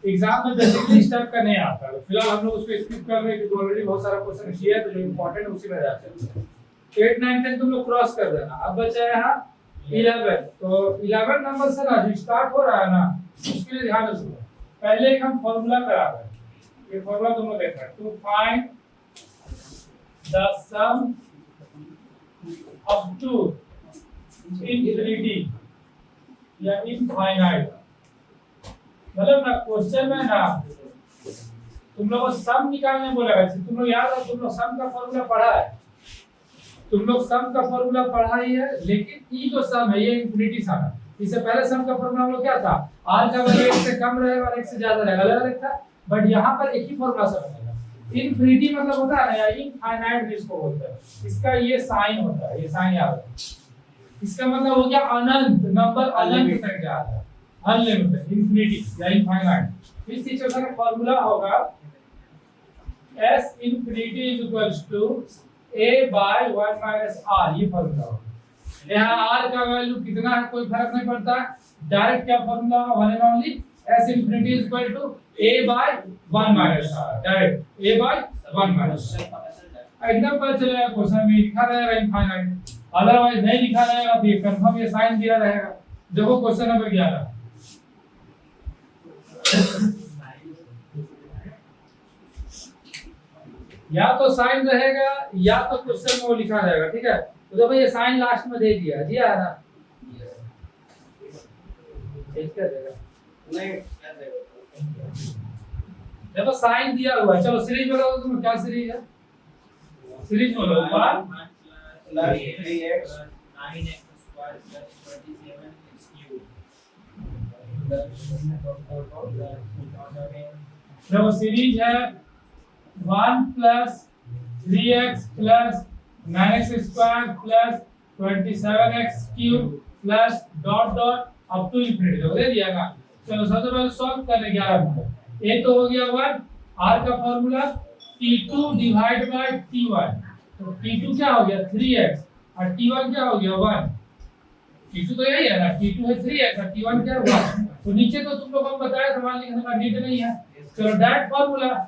Exam में basically इस type का नहीं आता है। फिलहाल हम लोग उसको स्किप कर रहे हैं क्योंकि ऑलरेडी बहुत सारा क्वेश्चन किया है, तो जो इंपॉर्टेंट है उसी में जाते हैं। 8 9 10 तुम लोग क्रॉस कर देना। अब बचा है यहाँ 11। तो 11 नंबर से ना जो स्टार्ट हो रहा है ना, उसके लिए ध्यान रखो। पहले एक हम फॉर्मूला करा रहे हैं, ये फॉर्मूला तुम लोग देखना, to find the sum up to infinity या इनफाइनाइट। मतलब ना क्वेश्चन में ना तुम लोग को सम निकालने बोला है। तुम लोग याद है, तुम लोग सम का फॉर्मूला पढ़ा है, तुम लोग सम का फॉर्मूला पढ़ा ही है, लेकिन ये जो सम है ये इंफिनिटी सम है। इससे पहले सम का फॉर्मूला हम लोग क्या था, r का वैल्यू 1 से कम रहेगा और 1 से ज्यादा रहेगा, अलग अलग था। बट यहाँ पर एक ही फॉर्मूला से बनेगा। इंफिनिटी मतलब होता है ना या इनफाइनाइट जिसको बोलते हैं, इसका ये साइन होता है, ये साइन याद रखो। इसका मतलब हो गया अनंत, नंबर अनंत तक जा रहा है, अनलिमिटेड, इंफिनिटी या इनफाइनाइट। इस चीज का फॉर्मूला होगा s infinity is equals to a by 1 minus r, ये फॉर्मूला होगा। यहाँ r का वैल्यू कितना है कोई फर्क नहीं पड़ता, डायरेक्ट क्या फॉर्मूला होगा, one and only s infinity is equal to a by 1 minus r, direct a by 1 minus r। एकदम पता चलेगा क्वेश्चन में लिखा रहेगा इनफाइनाइट, अदरवाइज नहीं लिखा रहेगा तो ये कंफर्म ये साइन दिया रहेगा। देखो क्वेश्चन नंबर 11, या तो साइन रहेगा या तो क्वेश्चन में वो लिखा रहेगा, ठीक है। तो देखो ये साइन लास्ट में दे दिया, दिया है ना, चेंज कर देगा नहीं, देखो साइन दिया हुआ है। चलो सीरीज बताओ तुम, क्या सीरीज है, सीरीज बोलो 1 plus 3x 9x square plus 27x cube. देखो सीरीज है 1 plus 3x plus 9x square plus 27x cube plus dot dot up to infinity, तो दे दिया ना। चलो सबसे पहले सॉल्व करने 11 नंबर। ए तो हो गया 1, r का formula t2 divide by t1, तो t2 क्या हो गया 3x और t1 क्या हो गया 1। t2 तो यही है ना, t2 है 3x और t1 क्या है 1। तो नीचे तो तुम लोगों को बताया था, मान लिखने का नीड नहीं है। चलो that formula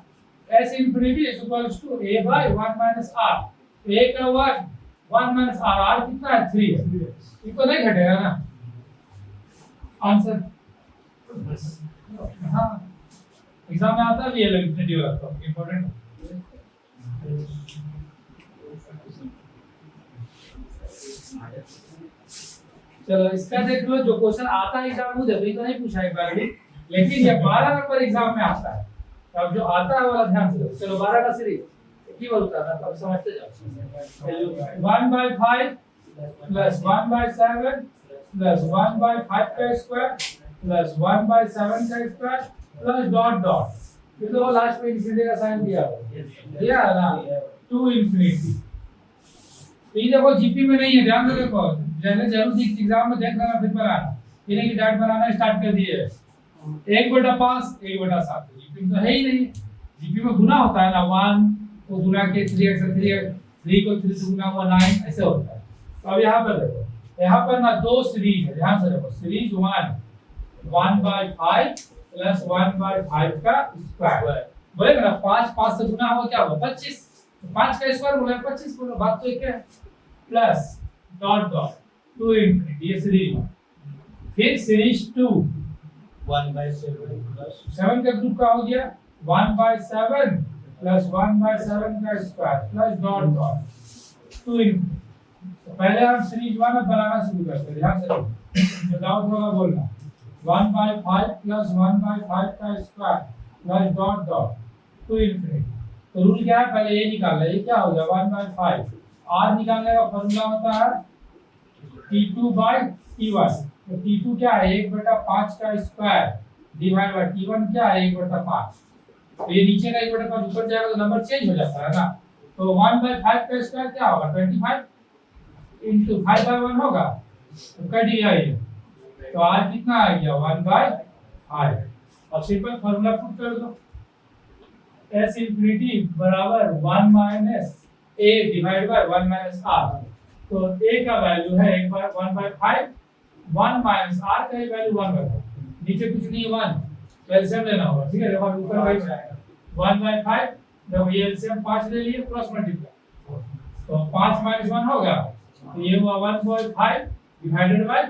s infinity is equals to a by 1 minus r, a का 1 minus r, r कितना है 3 है, इसको नहीं घटेगा ना आंसर। हाँ एग्जाम में आता भी है इंफिनिटी वाला, तो इंपॉर्टेंट। चलो इसका देख लो, जो क्वेश्चन आता है एग्जाम में देखो, ये तो नहीं पूछा एक बार भी, लेकिन ये 12 नंबर एग्जाम में आता है। अब जो आता है वाला ध्यान से देखो। चलो 12 का सीरीज की बोलता था, अब समझते जाओ। 1/5 प्लस 1/7 प्लस 1/5 का स्क्वायर प्लस 1/7 का स्क्वायर प्लस डॉट डॉट, फिर तो लास्ट में इंफिनिटी का साइन दिया है ना, टू इंफिनिटी। ये देखो जीपी में नहीं है, ध्यान से देखो, जैसे जरूर एग्जाम में देख लेना फिर बनाना, इन्हें की डाट बनाना स्टार्ट कर दिए 1/5 1/7, जीपी तो है ही नहीं। जीपी में गुना होता है ना, 1 को गुना के 3x से 3x, 3 को 3 से गुना हुआ 9, ऐसे होता है। तो अब यहाँ पर देखो, यहाँ पर ना दो सीरीज है, ध्यान से देखो, सीरीज 1/5 प्लस 1/5 का स्क्वायर, बोलेगा ना 5 से गुना हुआ क्या हुआ 25, तो 5 का स्क्वायर बोला 25 बोलो, बात तो एक है। Plus dot dot to infinity, ये सीरीज 1। फिर सीरीज 2 1/7 प्लस 7 का ग्रुप का हो गया 1/7 प्लस 1/7 का square plus dot dot to infinity. तो पहले हम सीरीज 1 में बनाना शुरू करते हैं, ध्यान से जो डाउट होगा बोलना। 1/5 प्लस 1/5 का square plus dot dot to infinity. तो रूल क्या है, पहले ये निकालना है, ये क्या हो गया 1/5, r निकालने का फॉर्मूला होता है t2/t1, तो t2 क्या है 1/5 का स्क्वायर डिवाइड बाय t1 क्या है 1/5। तो ये नीचे का 1/5 ऊपर जाएगा तो नंबर चेंज हो जाता है ना। तो 1/5 का स्क्वायर क्या होगा 25 into 5/1 होगा, तो कट गया ये, तो r कितना आ गया 1/5। अब सिंपल फार्मूला पुट कर दो, s इंफिनिटी बराबर 1 minus a divide by 1 minus r। तो a का वैल्यू है 1/5, 1 माइनस r का वैल्यू 1/5, नीचे कुछ नहीं 1, तो एलसीएम लेना होगा, ठीक है। जब आप ऊपर वही जाएगा 1/5, जब ये एलसीएम 5 ले लिए क्रॉस मल्टीप्लाई, तो 5 - 1 होगा, तो ये हुआ 1/5 डिवाइडेड बाय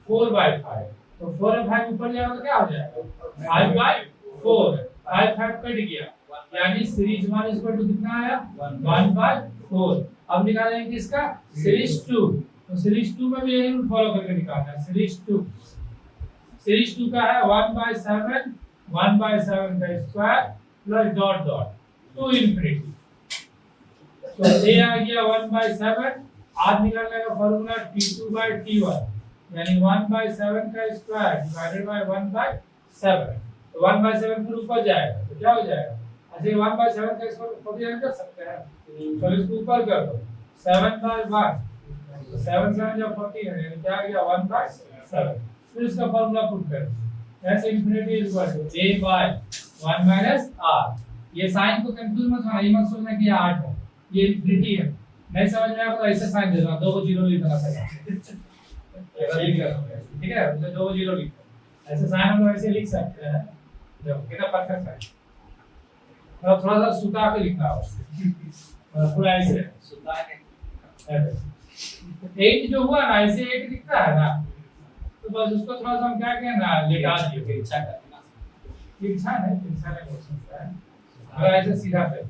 4/5, तो 4/5 ऊपर जाएगा तो क्या हो जाएगा 5/4, 5 कट गया, यानी सीरीज 1 इक्वल टू कितना आया 1/4। अब निकालेंगे किसका सीरीज 2, तो सीरीज 2 में भी यही रूल फॉलो करके निकालना है। सीरीज 2 का है 1/7 का square plus dot dot to infinity, तो ये आ गया 1/7। आज निकालने का फार्मूला T2/T1 यानी 1/7 का स्क्वायर डिवाइडेड बाय 1/7, तो 1/7 फिर ऊपर जाएगा तो क्या हो जाएगा, ऐसे 1/7 का स्क्वायर 49 कर सकते हैं, तो इसको ऊपर कर दो 7/1, तो 7 7 जब 40 है यानी क्या आ गया 1/7। फिर इसका फार्मूला पुट कर ऐसे infinity is equal to a by 1 minus r। ये साइन को कंफ्यूज मत होना, ये मत सोचना कि ये 8 है, ये इंफिनिटी है, नहीं समझ में आया तो ऐसे साइन दे दो, 2 जीरो लिखना पड़ेगा, ठीक है, तो 2 जीरो लिखो, ऐसे साइन हम लोग ऐसे लिख सकते हैं, देखो कितना परफेक्ट है। और थोड़ा सा सुता के लिखना हो, पूरा ऐसे सुता के 8 जो हुआ ना ऐसे 8 दिखता है ना, तो बस उसको थोड़ा सा हम क्या कहना लेटा दिए, तिरछा करना, तिरछा नहीं हो सकता है, अगर ऐसे सीधा पे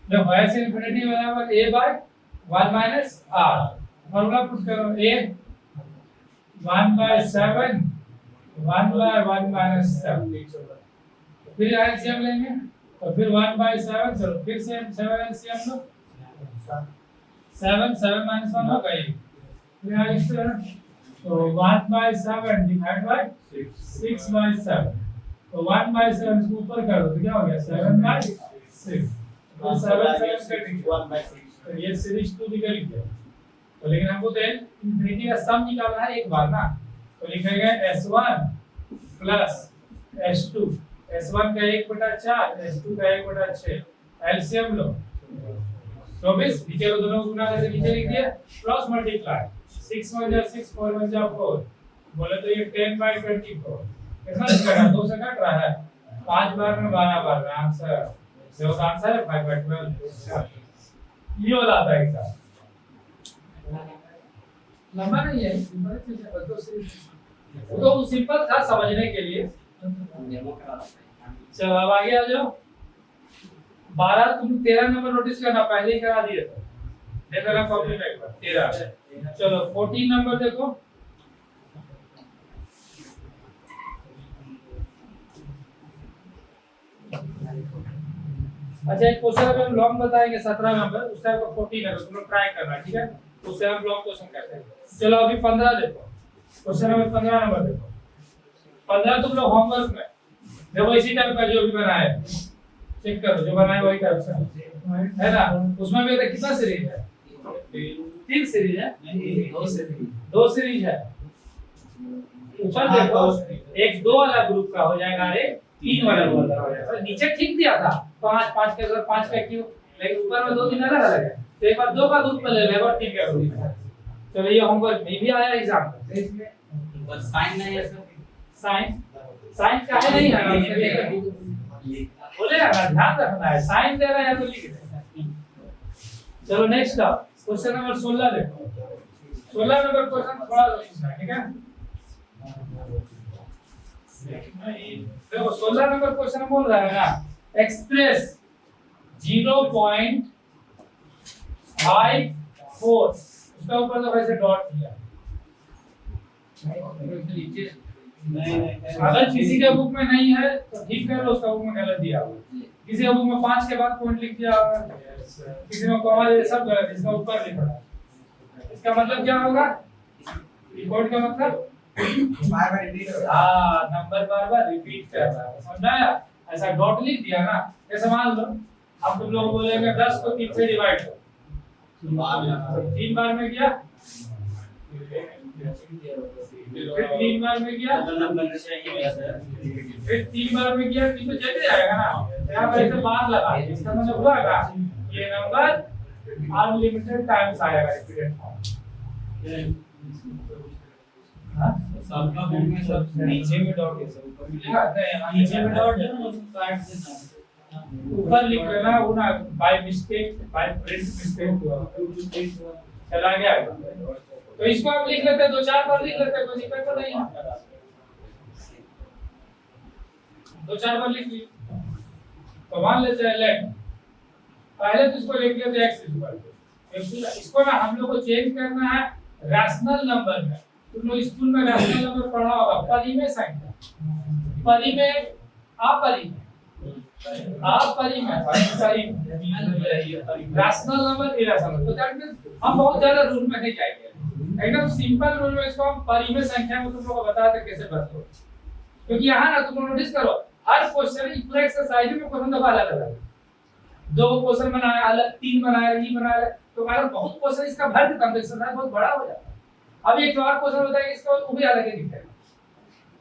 जब ऐसे इंफिनिटी बराबर a by 1 minus r, formula put करो a 1/7 1/1 माइनस 7, फिर एलसीएम लेंगे तो फिर 1/7, चलो फिर से 7 एलसीएम लो, 7 माइनस 1 होगा ये, फिर आगे इस तरह, तो 1/7 डिवाइड बाय 6/7, तो 1/7 को ऊपर करो तो क्या हो गया 7/6, तो 7 कट 1/6, तो ये सीरीज 2 निकल गया। तो लेकिन हमको तो इंफिनिटी का सम निकालना है एक बार ना, तो लिखेंगे s1 प्लस s2, s1 का 1/4 s2 का 1/6, एलसीएम लो 24, नीचे को दोनों गुना करके नीचे लिख दिया प्लस मल्टीप्लाई 6 1 जा 6 4 1 जा 4, बोले तो ये 10/24 कितना निकलेगा 2 से कट रहा है, 5 बार में 12 बार में आंसर, जो आंसर है 5/12। ये वाला आता है एग्जाम लंबा नहीं है, सिंपल है, तो सिंपल था समझने के लिए। चलो अब आगे आ जाओ, 12 तुम 13 नंबर नोटिस करना, पहले ही करा दिए थे, देख लेना कॉपी में एक बार 13। चलो 14 नंबर देखो, अच्छा एक क्वेश्चन अगर हम लॉन्ग बताएंगे 17 नंबर, उस टाइप का 14 है, तुम लोग ट्राई करना, ठीक है, उससे हम लॉन्ग क्वेश्चन करते हैं। चलो अभी 15 देखो, क्वेश्चन नंबर 15 नंबर देखो, 15 तुम लोग होमवर्क में देखो इसी टाइप का जो भी बनाया है चेक करो, जो बनाया वही टाइप का है ना, उसमें भी कितना सीरीज है 3 सीरीज है, नहीं 2 सीरीज है, ऊपर देखो एक 2 वाला ग्रुप का हो जाएगा, अरे 3 वाला ग्रुप का हो जाएगा, नीचे ठीक दिया था 5 के अगर 5 का क्यों, लेकिन ऊपर में 2 3 अलग अलग है, तो एक बार 2 का ग्रुप में ले ले और 3 का ग्रुप में। चलो ये होमवर्क में भी आया एग्जाम में, इसमें बस साइन नहीं है सर, साइन का है नहीं है, बोले ना ध्यान रखना है, साइन दे रहा है तो लिख दे। चलो नेक्स्ट क्वेश्चन नंबर 16 देखो, 16 नंबर क्वेश्चन थोड़ा सोचना है, ठीक है, देखो 16 नंबर क्वेश्चन बोल रहा है ना, एक्सप्रेस 0.54, उसका ऊपर तो वैसे डॉट दिया, अगर किसी के बुक में नहीं है तो ठीक है, उसका बुक में गलत दिया होगा, किसी के बुक में 5 के बाद पॉइंट लिख दिया होगा, किसी में कॉमा ये सब गलत, इसका ऊपर लिखा है, इसका मतलब क्या होगा, रिकॉर्ड का मतलब नंबर बार रिपीट कर रहा है, समझाया, ऐसा डॉट लिख दिया ना, ऐसा मान लो अब तुम लोग बोलेंगे 10 को 3 से डिवाइड करो, 3 बार में किया, फिर 3 बार में किया, फिर 3 बार में किया, 3 तो चले जाएगा ना, यहाँ पर ऐसे बार लगा, इसका मतलब हुआ क्या, ये नंबर अनलिमिटेड टाइम्स आएगा रिपीटेड फॉर्म, हाँ सबका बुक में सब नीचे में डॉट है, सब ऊपर में नीचे में डॉट है ना, उसको काट देना। ऊपर लिख लेना वो ना, by mistake, by print mistake हुआ, चला गया। तो इसको आप लिख लेते हैं, 2-4 बार लिख लेते हैं, कोई दिक्कत तो नहीं है। 2-4 बार लिख ली तो मान लेते हैं लेट, पहले तो इसको लिख लेते हैं x इक्वल टू, इसको ना हम लोग को चेंज करना है रैशनल नंबर में। तुम लोग स्कूल में रैशनल नंबर पढ़ा होगा, परिमेय संख्या, परिमेय, अपरिमेय, अपरिमेय, रैशनल नंबर, इरेशनल। तो दैट मींस हम बहुत ज्यादा रूल में नहीं जाएंगे, एकदम सिंपल रूल में इसको हम परिमेय संख्या में तुम लोग को बताते कैसे बनते हो। क्योंकि यहाँ ना तुम लोग नोटिस करो, हर क्वेश्चन इक्वल एक्सरसाइज में क्वेश्चन दफा अलग अलग, 2 क्वेश्चन बनाया अलग, 3 बनाया, ये बनाया, तो अगर बहुत क्वेश्चन इसका भर देता हूं तो एक्सरसाइज बहुत बड़ा हो जाता है। अब एक और क्वेश्चन बताएंगे इसका, वो भी अलग ही दिखेगा।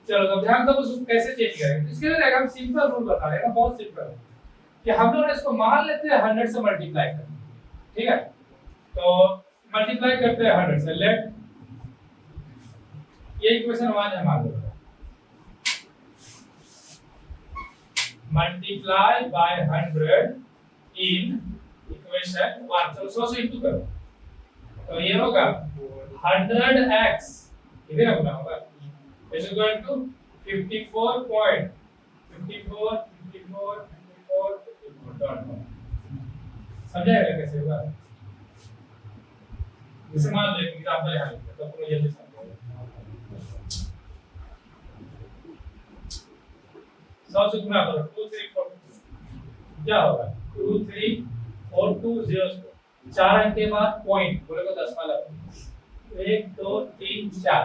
चलो तो ध्यान दो उसको कैसे चेंज करेंगे। तो इसके लिए हम सिंपल रूल बता रहे हैं, बहुत सिंपल है कि हम लोग इसको मान लेते हैं 100 से मल्टीप्लाई करते हैं, ठीक है। तो मल्टीप्लाई करते हैं 100 से, लेट ये इक्वेशन 1 है, मान लो मल्टीप्लाई बाय 100 इन इक्वेशन 1। चलो 100 से इंटू करो तो ये होगा 100x, इधर रखना होगा, इज इक्वल टू 54.54 डॉट। समझाएगा कैसे होगा? जैसे मान लो एग्जांपल यहाँ लिखते हैं तो पूरा जल्दी समझोगे। 100 से गुणा करो, 2 3 4 क्या होगा, 2 3 4 2 0, 4 अंक के बाद पॉइंट, बोले को दशमलव लगा, 1 2 3 4,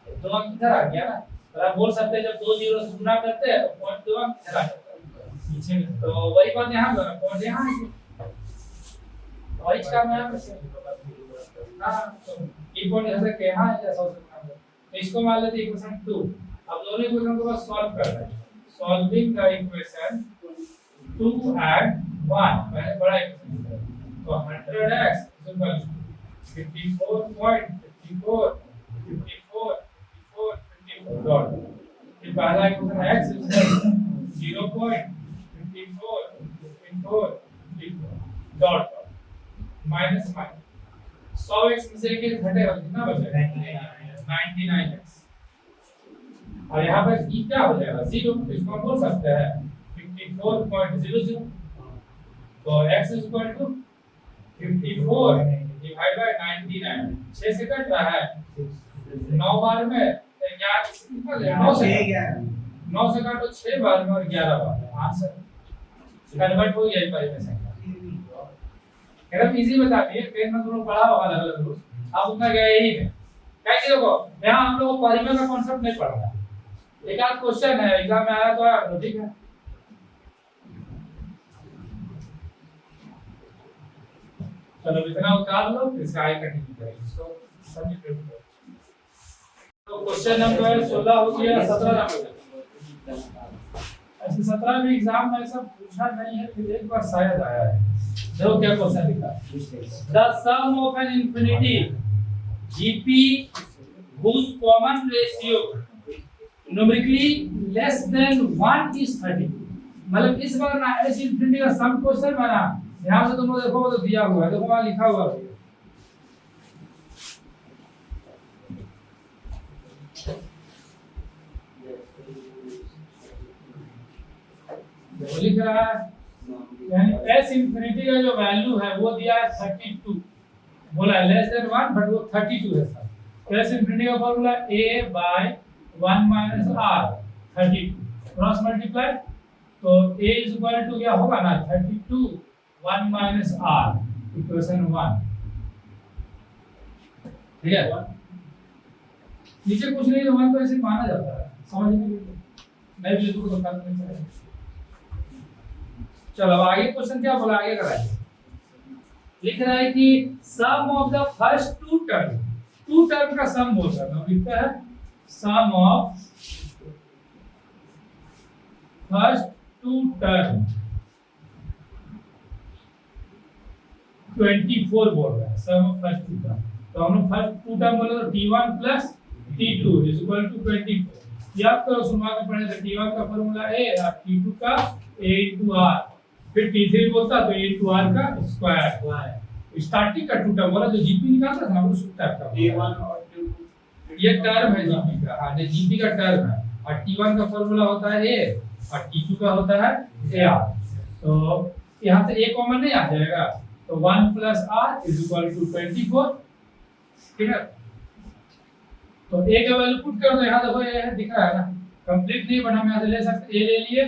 2 अंक इधर आ गया ना। तो आप बोल सकते हैं जब 2 जीरो से गुणा करते हैं तो पॉइंट 2 अंक इधर आ जाता है पीछे में। तो वही बात यहाँ पर, पॉइंट यहाँ है, वही काम है। हां तो ये पॉइंट यहाँ से यहाँ है, जैसा तो इसको मान लेते हैं इक्वेशन 2। अब दोनों इक्वेशन को बस सॉल्व करना है, सॉल्विंग द इक्वेशन 2 and 1, मैंने बड़ा इक्वेशन लिखा है। तो 100x इक्वल 54.54 डॉट, फिर पहला equation x equal 0.54 dot minus minus 100x में से एक घटेगा कितना बचेगा, 99x। और यहाँ पर e क्या हो जाएगा, 0, तो इसको हम बोल सकते हैं 54.00। तो x is equal to 54 divided by 99, 6 से कट रहा है, 9 बार में 9 से काटो 6 बार में और 11 बार में, आंसर कन्वर्ट हो गया परिमेय संख्या। एकदम इजी बताती है, पेन में तुम पढ़ा होगा अलग अलग रूल, आप उतना गए ही नहीं। क्या कि देखो यहाँ हम लोग को परिमेय का कांसेप्ट नहीं पढ़ा है, एक आध क्वेश्चन है एग्जाम में आया तो आया, तो ठीक है। चलो इतना उतार लो, फिर से आगे कंटिन्यू करेंगे इसको समझ लो। तो क्वेश्चन नंबर 16 हो गया, 17 नंबर। ऐसे 17 में एग्जाम में ऐसा पूछा नहीं है, फिर एक बार शायद आया है। देखो क्या क्वेश्चन लिखा है, the sum of n infinity GP whose common ratio numerically less than 1 is 30। मतलब इस बार ना एस इंफिनिटी का सम क्वेश्चन बना, यहाँ से तुम लोग देखो तो दिया हुआ है, देखो वहाँ लिखा हुआ है, लिख रहा है यानी एस इंफिनिटी का जो वैल्यू है वो दिया है 32, बोला है लेस देन 1 बट वो 32 है सर। तो एस इंफिनिटी का formula a by 1 minus r 32 cross multiply, तो a इज इक्वल टू क्या होगा ना 32 1 minus r, इक्वेशन 1, ठीक है। नीचे कुछ नहीं तो 1 को ऐसे माना जाता है, समझ में नहीं भी तो काम नहीं चलेगा। चलो अब आगे क्वेश्चन क्या बोला, आगे कराइए। लिख रहा है कि sum of the first two term का सम बोल रहा है, लिखता है sum of first two term 24 बोल रहा है, sum of first two term. तो हम लोग फर्स्ट टू टर्म बोले तो t1 plus T2 is equal to 24। याद करो शुरुआत में पढ़े थे T1 का फॉर्मूला A और T2 का A into R, फिर T3 बोलता तो A into R का स्क्वायर। स्टार्टिंग का टू टर्म बोला जो जीपी निकालता था ना वो सूत्र का T1 और T2 ये टर्म है जीपी का। हाँ, ये जीपी का टर्म है और T1 का फॉर्मूला होता है A और T2 का होता है AR। तो यहाँ से A कॉमन नहीं आ जाएगा तो 1 plus R is equal to 24। ठीक है, तो A का वैल्यू पुट कर दो। यहाँ देखो ये दिख रहा है ना, कंप्लीट नहीं बना, हम यहाँ से ले सकते A ले लिए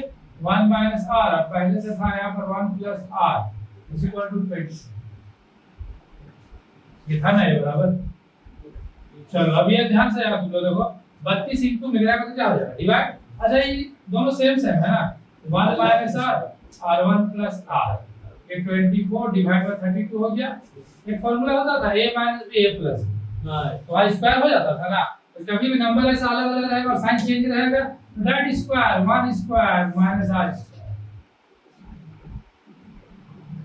1 माइनस R, अब पहले से था यहाँ पर 1 plus R is equal to 20। ये था ना ये बराबर। चलो अब ये ध्यान से याद कर लो, देखो 32 इनटू मिला का तो क्या हो जाएगा डिवाइड। अच्छा ये दोनों सेम सेम है ना, 1 माइनस R और 1 प्लस R, ये 24 डिवाइड बाय 32 हो गया। एक फार्मूला होता था A minus B A plus, तो आई स्क्वायर हो जाता था ना। तो कभी भी नंबर ऐसा अलग अलग रहेगा और साइन चेंज रहेगा, that square 1 square minus R square.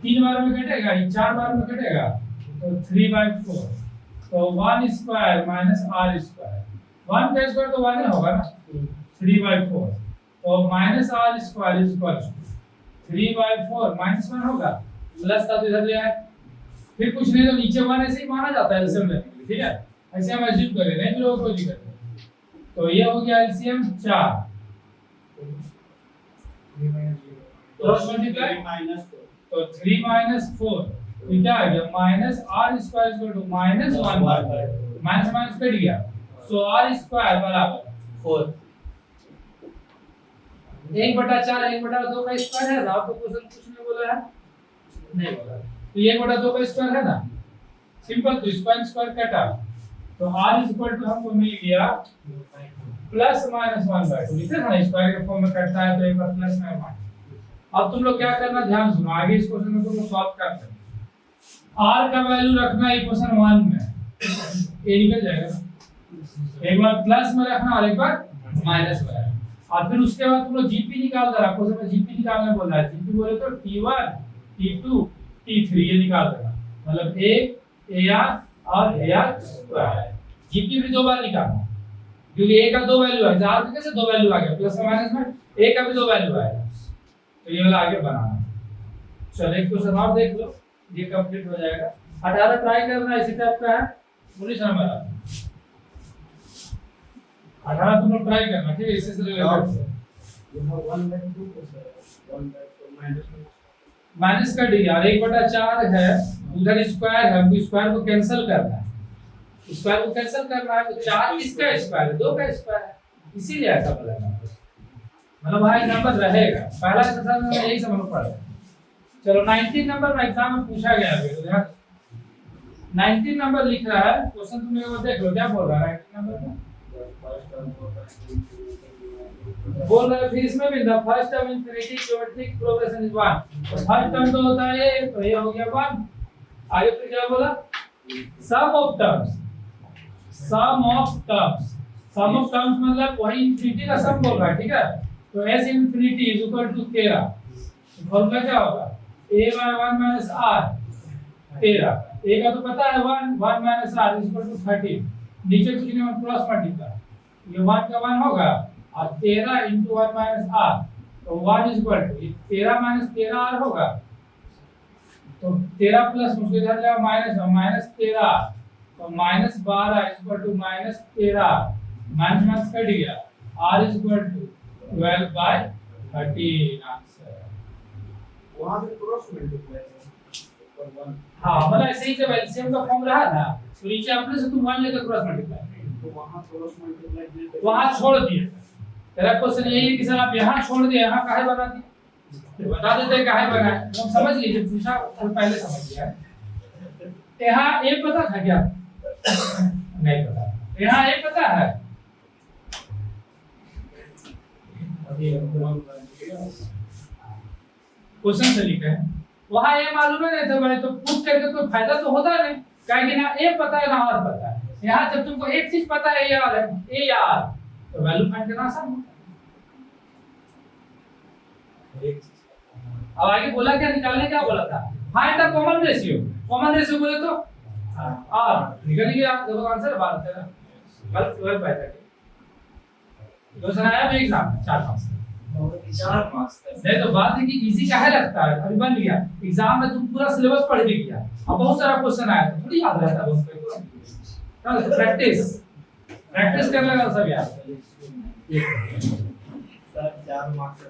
3 बार में कटेगा, ये 4 बार में कटेगा तो 3/4, तो 1 स्क्वायर माइनस R स्क्वायर। 1 का स्क्वायर तो 1 ही होगा ना, 3/4, तो minus R square is equal to 3/4 minus 1 होगा, प्लस था तो इधर ले आए, फिर कुछ नहीं तो नीचे 1 ऐसे ही माना जाता है एलसीएम लेने के लिए। ठीक है, ऐसे हम एज्यूम करें, नहीं तो लोगों को नहीं करते। तो ये हो गया एलसीएम 4 क्रॉस मल्टीप्लाई तो 3 माइनस 4, तो क्या आ गया minus R square equal to minus 1 minus minus cut गया, सो R स्क्वायर बराबर 4। 1/4 1/2 का स्क्वायर है ना, आपको क्वेश्चन कुछ नहीं बोला है, नहीं बोला, तो 1/2 का स्क्वायर है ना, सिंपल, तो स्क्वायर स्क्वायर कटा, तो R इज इक्वल टू हमको मिल गया प्लस माइनस 1/2। लिखे था ना स्क्वायर के फॉर्म में कटता है तो एक बार प्लस में माइनस। अब तुम लोग क्या करना, ध्यान सुनो, आगे इस क्वेश्चन में तुम लोग सॉल्व करते हैं। R का वैल्यू रखना है इक्वेशन 1 में, ये निकल जाएगा, एक बार प्लस में रखना और एक बार माइनस में रखना, और फिर उसके बाद तुम लोग जीपी निकाल देना। क्वेश्चन में जीपी निकालने बोल रहा है, जीपी बोले तो T1 T2 T3 ये निकाल देना, मतलब A AR और AR स्क्वायर। जीपी भी 2 बार निकालना, क्योंकि A का 2 वैल्यू है, R का कैसे 2 वैल्यू आ गया, प्लस और माइनस में A का भी 2 वैल्यू आएगा, तो ये वाला आगे बनाना। चलो एक क्वेश्चन और देख लो, ये कंप्लीट हो जाएगा। 18 ट्राई करना, इसी टाइप का है, 19 नंबर आता है। 18 तुम लोग ट्राई करना, ठीक है, इससे से रिलेटेड यहाँ 1/2 को सर 1/2 माइनस कर दिया और 1/4 है, उधर स्क्वायर है, हमको स्क्वायर को कैंसिल करना है, स्क्वायर को कैंसिल करना है, तो 4 किसका स्क्वायर है, 2 का स्क्वायर है, इसीलिए ऐसा बनेगा, मतलब वहां एक नंबर रहेगा। पहला एक्सरसाइज में यही समझ पड़ा। चलो 19 नंबर में एग्जाम में पूछा गया है, तो ध्यान 19 नंबर लिख रहा है क्वेश्चन, तुम लोग देख लो क्या बोल रहा है 19 नंबर में, बोल रहा है फिर इसमें भी the first term infinity geometric progression is 1, तो फर्स्ट टर्म तो होता है ये, तो ये हो गया 1। आगे फिर क्या बोला, sum of terms, sum of terms, sum of terms मतलब वही इंफिनिटी का सम बोल रहा है, ठीक है, तो s infinity is equal to 13, formula क्या होगा a by 1 minus r 13, a का तो पता है 1 minus r is equal to 13, नीचे कुछ नहीं क्रॉस मल्टीप्लाई, ये 1 का 1 होगा और 13 into 1 minus r, तो 1 is equal to 13 minus 13r होगा, तो 13 प्लस उसके इधर जाओ माइनस 13, तो minus 12 is equal to minus 13, minus minus cut गया, r is equal to 12 by 13 answer. वहां से क्रॉस मल्टीप्लाई और 1, हाँ मतलब ऐसे ही जब एलसीएम का फॉर्म रहा था तो नीचे अपने से तुम 1 लेकर क्रॉस मल्टीप्लाई, तो वहां क्रॉस मल्टीप्लाई वहां छोड़ दिए। तेरा क्वेश्चन यही है कि सर आप यहाँ छोड़ दिए, यहाँ काहे बना दिए, तो बता देते काहे बना है, तुम समझ लीजिए, पूछा तो पहले समझ लिया है। यहाँ ए पता था क्या, नहीं पता, यहाँ ए पता है, क्वेश्चन से लिखे हैं, वहां ये मालूम है नहीं था भाई, तो प्रूफ करके कोई फायदा तो होता नहीं, काहे कि ना ए पता है ना आर पता है। यहाँ जब तुमको एक चीज पता है यार है ए आर, तो वैल्यू फाइंड करना आसान होता है। अब आगे बोला क्या, निकालने क्या बोला था, find the common ratio, common ratio बोले तो आर निकल गया, देखो आंसर बात है। कल 12 पैसा के क्वेश्चन आया मेरे एग्जाम में 4 मार्क्स 4 मार्क्स का। नहीं तो बात है कि इजी काहे लगता है, अभी बन गया एग्जाम में तुम पूरा सिलेबस पढ़ के गया, अब बहुत सारा क्वेश्चन आया तो थोड़ी याद रहता है बस पे। प्रैक्टिस प्रैक्टिस करने का सब याद। Sir 4 marks